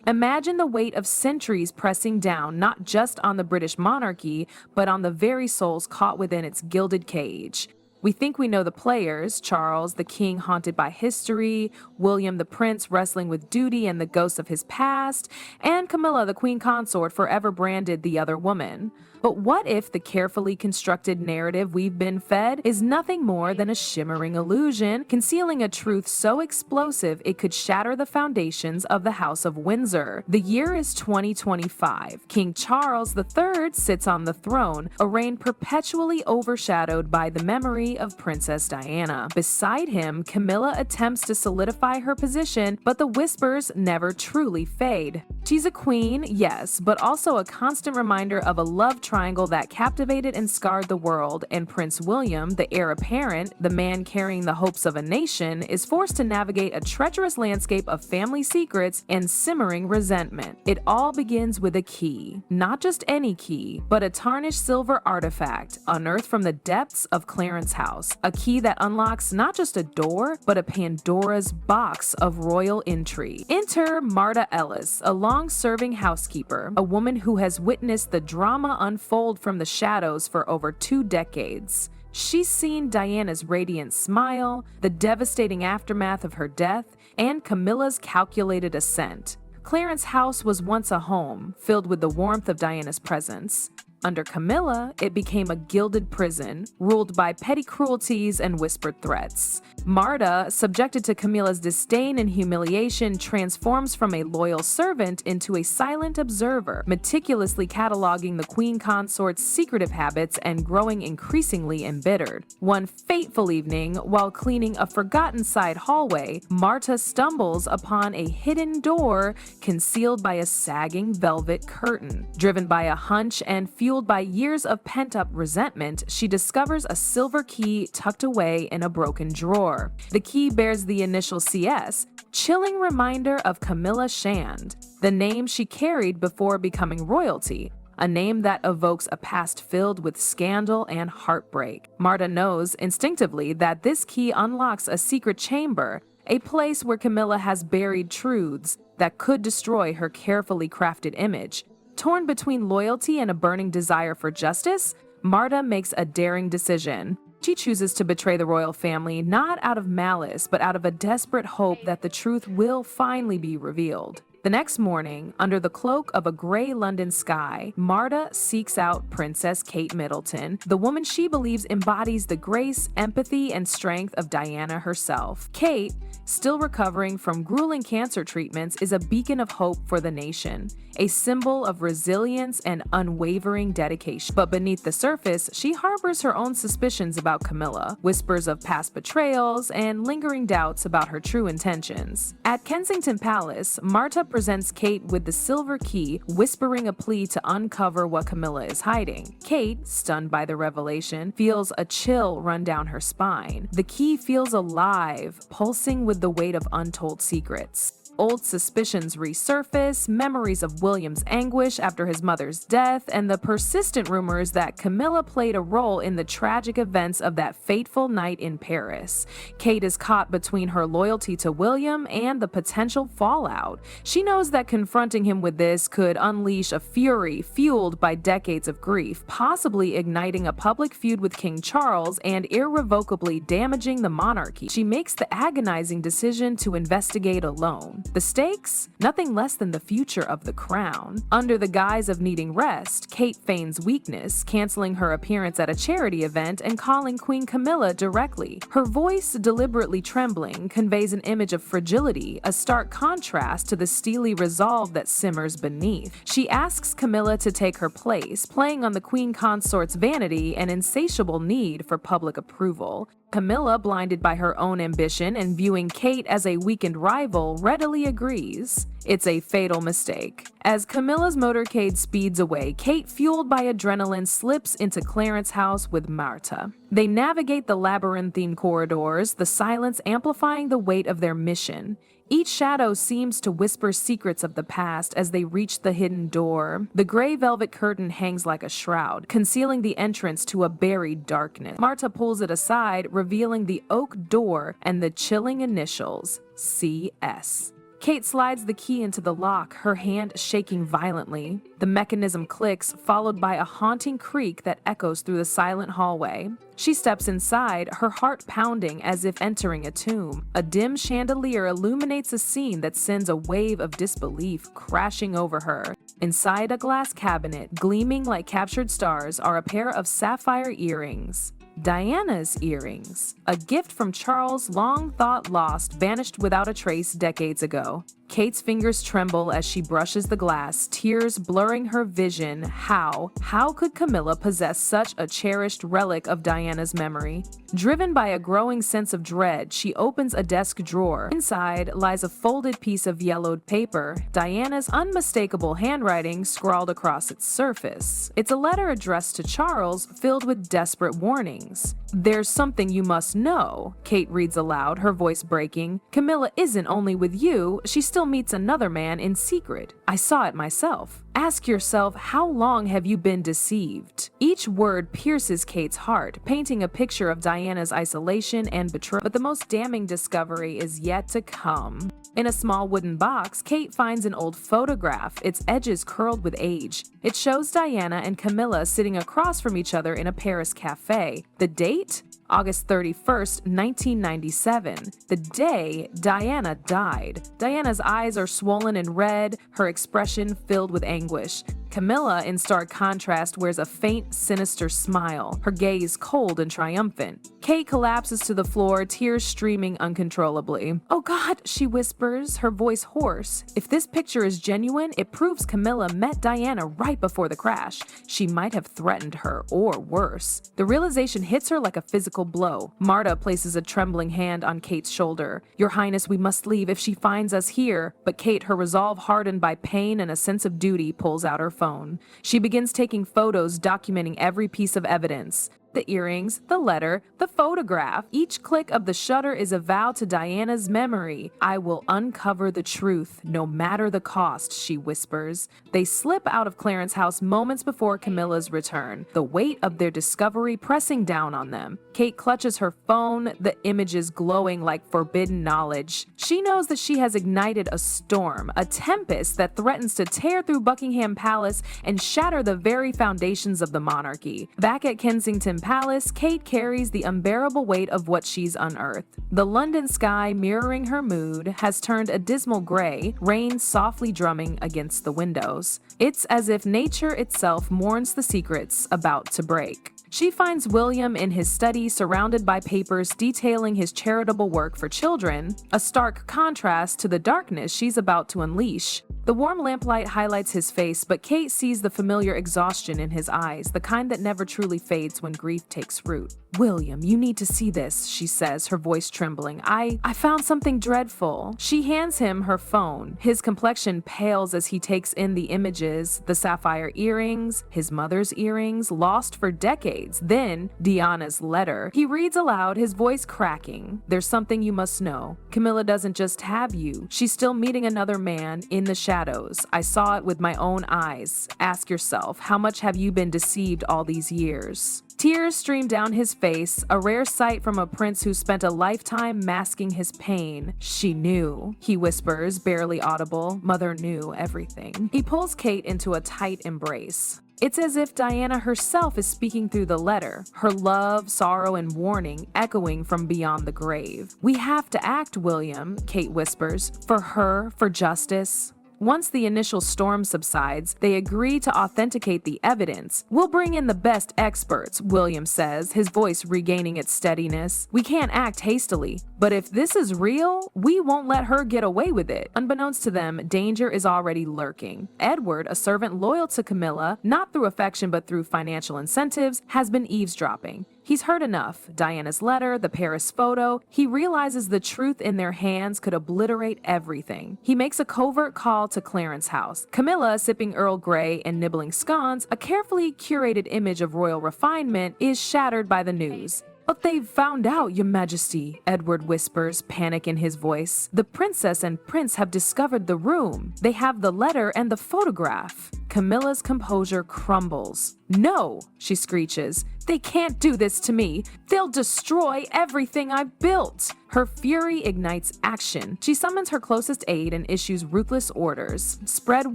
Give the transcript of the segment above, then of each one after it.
Imagine the weight of centuries pressing down not just on the British monarchy, but on the very souls caught within its gilded cage. We think we know the players: Charles, the king haunted by history; William, the prince wrestling with duty and the ghosts of his past; and Camilla, the queen consort forever branded the other woman. But what if the carefully constructed narrative we've been fed is nothing more than a shimmering illusion, concealing a truth so explosive it could shatter the foundations of the House of Windsor? The year is 2025. King Charles III sits on the throne, a reign perpetually overshadowed by the memory of Princess Diana. Beside him, Camilla attempts to solidify her position, but the whispers never truly fade. She's a queen, yes, but also a constant reminder of a love triangle that captivated and scarred the world, and Prince William, the heir apparent, the man carrying the hopes of a nation, is forced to navigate a treacherous landscape of family secrets and simmering resentment. It all begins with a key. Not just any key, but a tarnished silver artifact unearthed from the depths of Clarence House. A key that unlocks not just a door, but a Pandora's box of royal intrigue. Enter Marta Ellis, a long-serving housekeeper, a woman who has witnessed the drama unfold from the shadows for over 2 decades. She's seen Diana's radiant smile, the devastating aftermath of her death, and Camilla's calculated ascent. Clarence House was once a home, filled with the warmth of Diana's presence. Under Camilla, it became a gilded prison, ruled by petty cruelties and whispered threats. Marta, subjected to Camilla's disdain and humiliation, transforms from a loyal servant into a silent observer, meticulously cataloging the queen consort's secretive habits and growing increasingly embittered. One fateful evening, while cleaning a forgotten side hallway, Marta stumbles upon a hidden door concealed by a sagging velvet curtain. Driven by a hunch and fueled by years of pent-up resentment, she discovers a silver key tucked away in a broken drawer. The key bears the initial CS, chilling reminder of Camilla Shand, the name she carried before becoming royalty, a name that evokes a past filled with scandal and heartbreak. Marta knows instinctively that this key unlocks a secret chamber, a place where Camilla has buried truths that could destroy her carefully crafted image. Torn between loyalty and a burning desire for justice, Marta makes a daring decision. She chooses to betray the royal family not out of malice, but out of a desperate hope that the truth will finally be revealed. The next morning, under the cloak of a gray London sky, Marta seeks out Princess Kate Middleton, the woman she believes embodies the grace, empathy, and strength of Diana herself. Kate, still recovering from grueling cancer treatments, is a beacon of hope for the nation, a symbol of resilience and unwavering dedication. But beneath the surface, she harbors her own suspicions about Camilla, whispers of past betrayals, and lingering doubts about her true intentions. At Kensington Palace, Marta presents Kate with the silver key, whispering a plea to uncover what Camilla is hiding. Kate, stunned by the revelation, feels a chill run down her spine. The key feels alive, pulsing with the weight of untold secrets. Old suspicions resurface, memories of William's anguish after his mother's death, and the persistent rumors that Camilla played a role in the tragic events of that fateful night in Paris. Kate is caught between her loyalty to William and the potential fallout. She knows that confronting him with this could unleash a fury fueled by decades of grief, possibly igniting a public feud with King Charles and irrevocably damaging the monarchy. She makes the agonizing decision to investigate alone. The stakes? Nothing less than the future of the crown. Under the guise of needing rest, Kate feigns weakness, canceling her appearance at a charity event and calling Queen Camilla directly. Her voice, deliberately trembling, conveys an image of fragility, a stark contrast to the steely resolve that simmers beneath. She asks Camilla to take her place, playing on the queen consort's vanity and insatiable need for public approval. Camilla, blinded by her own ambition and viewing Kate as a weakened rival, readily agrees. It's a fatal mistake. As Camilla's motorcade speeds away, Kate, fueled by adrenaline, slips into Clarence House with Marta. They navigate the labyrinthine corridors, the silence amplifying the weight of their mission. Each shadow seems to whisper secrets of the past as they reach the hidden door. The gray velvet curtain hangs like a shroud, concealing the entrance to a buried darkness. Marta pulls it aside, revealing the oak door and the chilling initials, CS. Kate slides the key into the lock, her hand shaking violently. The mechanism clicks, followed by a haunting creak that echoes through the silent hallway. She steps inside, her heart pounding as if entering a tomb. A dim chandelier illuminates a scene that sends a wave of disbelief crashing over her. Inside a glass cabinet, gleaming like captured stars, are a pair of sapphire earrings. Diana's earrings, a gift from Charles long thought lost, vanished without a trace decades ago. Kate's fingers tremble as she brushes the glass, tears blurring her vision. How could Camilla possess such a cherished relic of Diana's memory? Driven by a growing sense of dread, she opens a desk drawer. Inside lies a folded piece of yellowed paper, Diana's unmistakable handwriting scrawled across its surface. It's a letter addressed to Charles, filled with desperate warnings. "There's something you must know," Kate reads aloud, her voice breaking. "Camilla isn't only with you, she still meets another man in secret. I saw it myself. Ask yourself, how long have you been deceived?" Each word pierces Kate's heart, painting a picture of Diana's isolation and betrayal. But the most damning discovery is yet to come. In a small wooden box, Kate finds an old photograph, its edges curled with age. It shows Diana and Camilla sitting across from each other in a Paris cafe. The date? August 31st, 1997, the day Diana died. Diana's eyes are swollen and red, her expression filled with anguish. Camilla, in stark contrast, wears a faint, sinister smile, her gaze cold and triumphant. Kate collapses to the floor, tears streaming uncontrollably. "Oh God," she whispers, her voice hoarse. "If this picture is genuine, it proves Camilla met Diana right before the crash. She might have threatened her, or worse." The realization hits her like a physical blow. Marta places a trembling hand on Kate's shoulder. "Your Highness, we must leave if she finds us here." But Kate, her resolve hardened by pain and a sense of duty, pulls out her phone. She begins taking photos documenting every piece of evidence. The earrings, the letter, the photograph. Each click of the shutter is a vow to Diana's memory. "I will uncover the truth, no matter the cost," she whispers. They slip out of Clarence House moments before Camilla's return, the weight of their discovery pressing down on them. Kate clutches her phone, the images glowing like forbidden knowledge. She knows that she has ignited a storm, a tempest that threatens to tear through Buckingham Palace and shatter the very foundations of the monarchy. Back at Kensington Palace, Kate carries the unbearable weight of what she's unearthed. The London sky, mirroring her mood, has turned a dismal gray, rain softly drumming against the windows. It's as if nature itself mourns the secrets about to break. She finds William in his study, surrounded by papers detailing his charitable work for children, a stark contrast to the darkness she's about to unleash. The warm lamplight highlights his face, but Kate sees the familiar exhaustion in his eyes, the kind that never truly fades when grief takes root. "William, you need to see this," she says, her voice trembling. I found something dreadful." She hands him her phone. His complexion pales as he takes in the images, the sapphire earrings, his mother's earrings, lost for decades, then Diana's letter. He reads aloud, his voice cracking. "There's something you must know. Camilla doesn't just have you. She's still meeting another man in the shadows. I saw it with my own eyes. Ask yourself, how much have you been deceived all these years?" Tears stream down his face, a rare sight from a prince who spent a lifetime masking his pain. "She knew," he whispers, barely audible. "Mother knew everything." He pulls Kate into a tight embrace. It's as if Diana herself is speaking through the letter, her love, sorrow, and warning echoing from beyond the grave. "We have to act, William," Kate whispers. "For her, for justice." Once the initial storm subsides, they agree to authenticate the evidence. "We'll bring in the best experts," William says, his voice regaining its steadiness. "We can't act hastily, but if this is real, we won't let her get away with it." Unbeknownst to them, danger is already lurking. Edward, a servant loyal to Camilla, not through affection but through financial incentives, has been eavesdropping. He's heard enough. Diana's letter, the Paris photo. He realizes the truth in their hands could obliterate everything. He makes a covert call to Clarence House. Camilla, sipping Earl Grey and nibbling scones, a carefully curated image of royal refinement, is shattered by the news. "But they've found out, Your Majesty," Edward whispers, panic in his voice. "The princess and prince have discovered the room. They have the letter and the photograph." Camilla's composure crumbles. "No," she screeches. "They can't do this to me. They'll destroy everything I've built." Her fury ignites action. She summons her closest aide and issues ruthless orders. Spread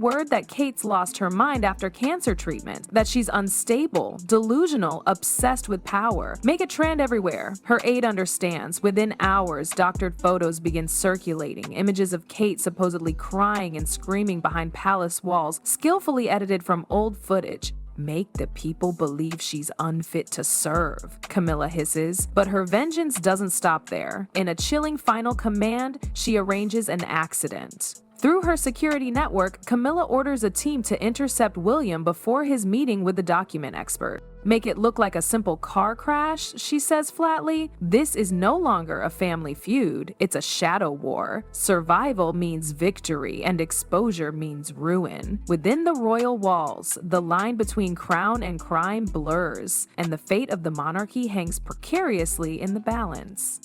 word that Kate's lost her mind after cancer treatment, that she's unstable, delusional, obsessed with power. Make a trend everywhere. Her aide understands. Within hours, doctored photos begin circulating, images of Kate supposedly crying and screaming behind palace walls, skillfully edited from old footage. "Make the people believe she's unfit to serve," Camilla hisses. But her vengeance doesn't stop there. In a chilling final command, she arranges an accident. Through her security network, Camilla orders a team to intercept William before his meeting with the document expert. "Make it look like a simple car crash," she says flatly. This is no longer a family feud, it's a shadow war. Survival means victory, and exposure means ruin. Within the royal walls, the line between crown and crime blurs, and the fate of the monarchy hangs precariously in the balance.